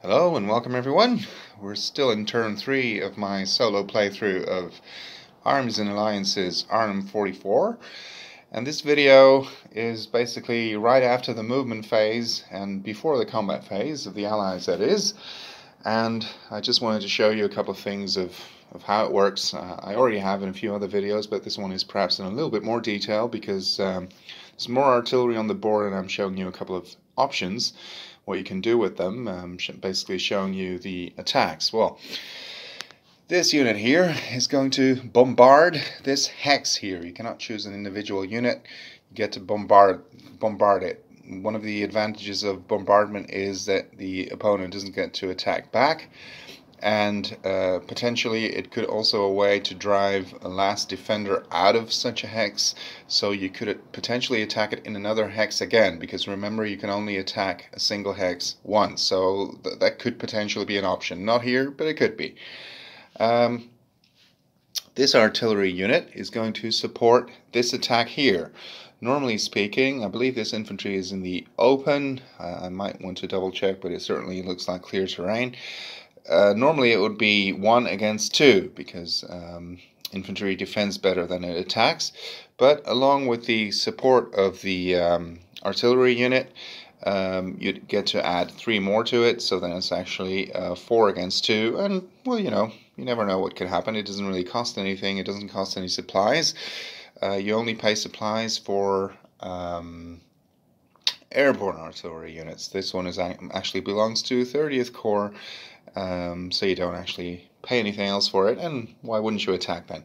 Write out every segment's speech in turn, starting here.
Hello and welcome everyone. We're still in turn 3 of my solo playthrough of Arms and Alliances Arnhem 44, and this video is basically right after the movement phase and before the combat phase of the Allies, that is. And I just wanted to show you a couple of things of how it works. I already have in a few other videos, but this one is perhaps in a little bit more detail because there's more artillery on the board and I'm showing you a couple of options, what you can do with them, basically showing you the attacks. Well, this unit here is going to bombard this hex here. You cannot choose an individual unit, you get to bombard it. One of the advantages of bombardment is that the opponent doesn't get to attack back, and potentially it could also a way to drive a last defender out of such a hex, so you could potentially attack it in another hex again, because remember you can only attack a single hex once, so that could potentially be an option. Not here, but it could be. This artillery unit is going to support this attack here. Normally speaking, I believe this infantry is in the open. I might want to double check, but it certainly looks like clear terrain. Normally it would be 1 against 2 because infantry defends better than it attacks, but along with the support of the artillery unit, you'd get to add 3 more to it, so then it's actually 4 against 2, and well, you know, you never know what could happen. It doesn't really cost anything, it doesn't cost any supplies. You only pay supplies for airborne artillery units. This one actually belongs to 30th Corps, so you don't actually pay anything else for it, and why wouldn't you attack then?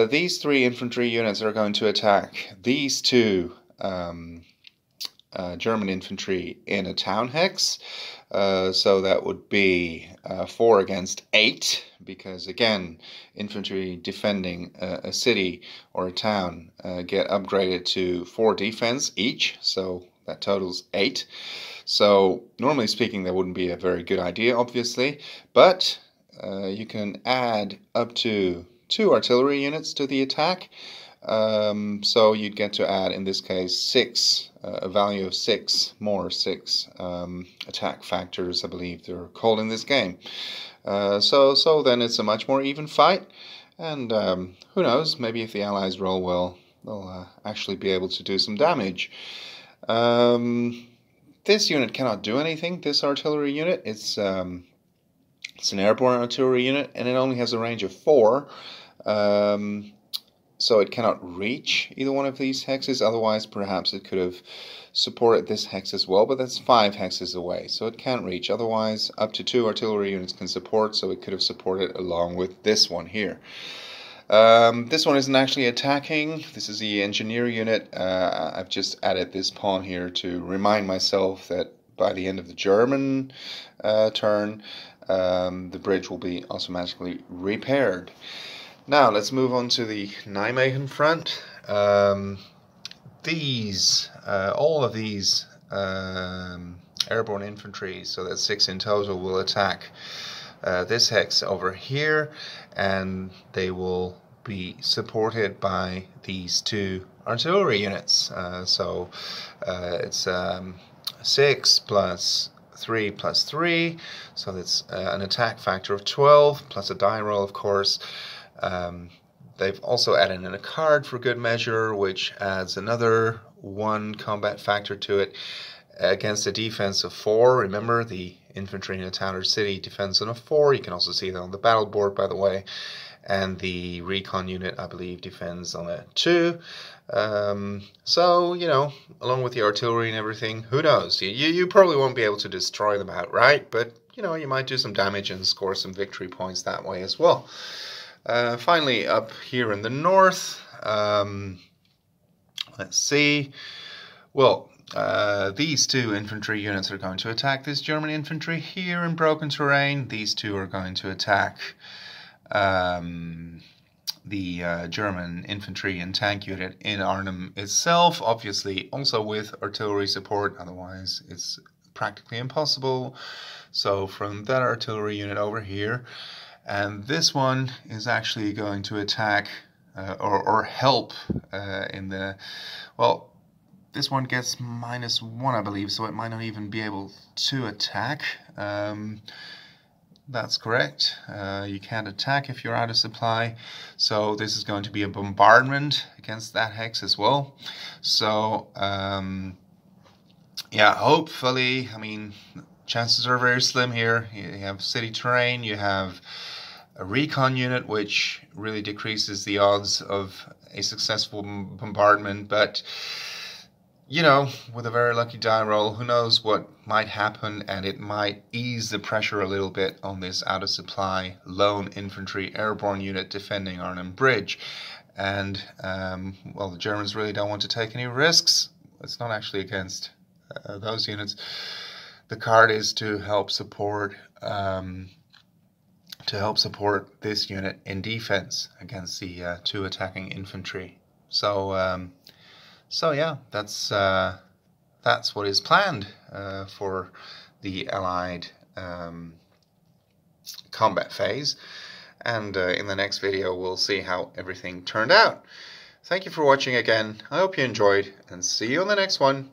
These 3 infantry units are going to attack these 2 German infantry in a town hex, so that would be 4 against 8, because again, infantry defending a city or a town get upgraded to 4 defense each, so that totals 8. So normally speaking that wouldn't be a very good idea, obviously, but you can add up to 2 artillery units to the attack. So you'd get to add, in this case, 6, a value of 6 attack factors, I believe they're called in this game. So then it's a much more even fight, and who knows, maybe if the Allies roll well, they'll actually be able to do some damage. This unit cannot do anything, this artillery unit. It's an airborne artillery unit, and it only has a range of 4. So it cannot reach either one of these hexes, otherwise perhaps it could have supported this hex as well, but that's 5 hexes away, so it can't reach. Otherwise, up to 2 artillery units can support, so it could have supported along with this one here. This one isn't actually attacking, this is the engineer unit. I've just added this pawn here to remind myself that by the end of the German turn, the bridge will be automatically repaired. Now let's move on to the Nijmegen front. All of these airborne infantry, so that's 6 in total, will attack this hex over here, and they will be supported by these 2 artillery units. So it's 6 plus 3 plus 3, so that's an attack factor of 12, plus a die roll, of course. They've also added in a card for good measure, which adds another 1 combat factor to it against a defense of 4. Remember, the infantry in a town or city defends on a 4. You can also see that on the battle board, by the way. And the recon unit, I believe, defends on a 2. So, you know, along with the artillery and everything, who knows? You probably won't be able to destroy them outright, but, you know, you might do some damage and score some victory points that way as well. Finally, up here in the north, let's see. Well, these 2 infantry units are going to attack this German infantry here in broken terrain. These 2 are going to attack the German infantry and tank unit in Arnhem itself, obviously also with artillery support, otherwise it's practically impossible. So from that artillery unit over here, and this one is actually going to attack or help in the, well, This one gets -1, I believe, so it might not even be able to attack. That's correct. You can't attack if you're out of supply, so this is going to be a bombardment against that hex as well. So yeah, hopefully, I mean, chances are very slim here. You have city terrain, you have a recon unit, which really decreases the odds of a successful bombardment, but you know, with a very lucky die roll, who knows what might happen, and it might ease the pressure a little bit on this out of supply lone infantry airborne unit defending Arnhem Bridge. And well, the Germans really don't want to take any risks. It's not actually against those units. The card is to help support this unit in defense against the 2 attacking infantry. So yeah, that's what is planned for the Allied combat phase, and in the next video we'll see how everything turned out. Thank you for watching again. I hope you enjoyed, and see you on the next one.